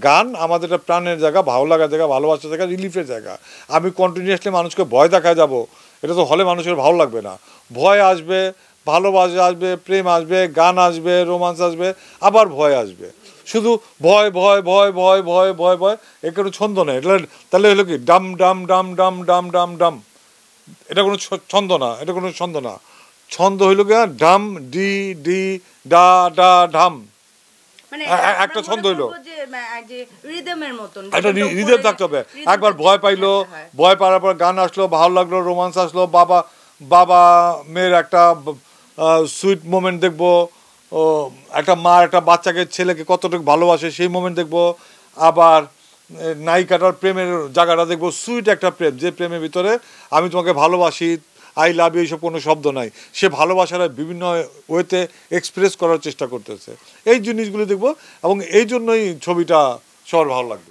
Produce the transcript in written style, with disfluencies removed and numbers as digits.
গান আমাদের একটা প্রাণের জায়গা, ভালো লাগার জায়গা, ভালোবাসার জায়গা, রিলিফের জায়গা। আমি কন্টিনিউয়াসলি মানুষকে ভয় দেখায় যাব, এটা তো হলে মানুষের ভালো লাগবে না। ভয় আসবে, ভালোবাসা আসবে, প্রেম আসবে, গান আসবে, রোমান্স আসবে, আবার ভয় আসবে। শুধু ভয় ভয় ভয় ভয় ভয় ভয় ভয়, এর কোনো ছন্দ নেই। এটা তাহলে হলো কি ডাম ডাম ডাম ডাম ডাম ডাম ডাম, এটা কোনো ছন্দ না, এটা কোনো ছন্দ না। ছন্দ হইল গিয়া ডাম ডি ডি ডা ডা ঢাম, একটা ছন্দ হইলো, একটা রিদম থাকতে হবে। একবার ভয় পাইলো, ভয় পাওয়ার পর গান আসলো, ভালো লাগলো, রোমান্স আসলো, বাবা বাবা মেয়ের একটা সুইট মোমেন্ট দেখবো, ও একটা মা একটা বাচ্চাকে ছেলেকে কতটুকু ভালোবাসে সেই মোমেন্ট দেখবো। আবার নায়িকাটার প্রেমের জায়গাটা দেখবো, সুইট একটা প্রেম, যে প্রেমের ভিতরে আমি তোমাকে ভালোবাসি, আই লাভ ইউ, এইসব কোনো শব্দ নাই, সে ভালোবাসাটা বিভিন্ন ওয়েতে এক্সপ্রেস করার চেষ্টা করতেছে। এই জিনিসগুলি দেখবো এবং এই জন্যই ছবিটা সবার ভালো লাগবে।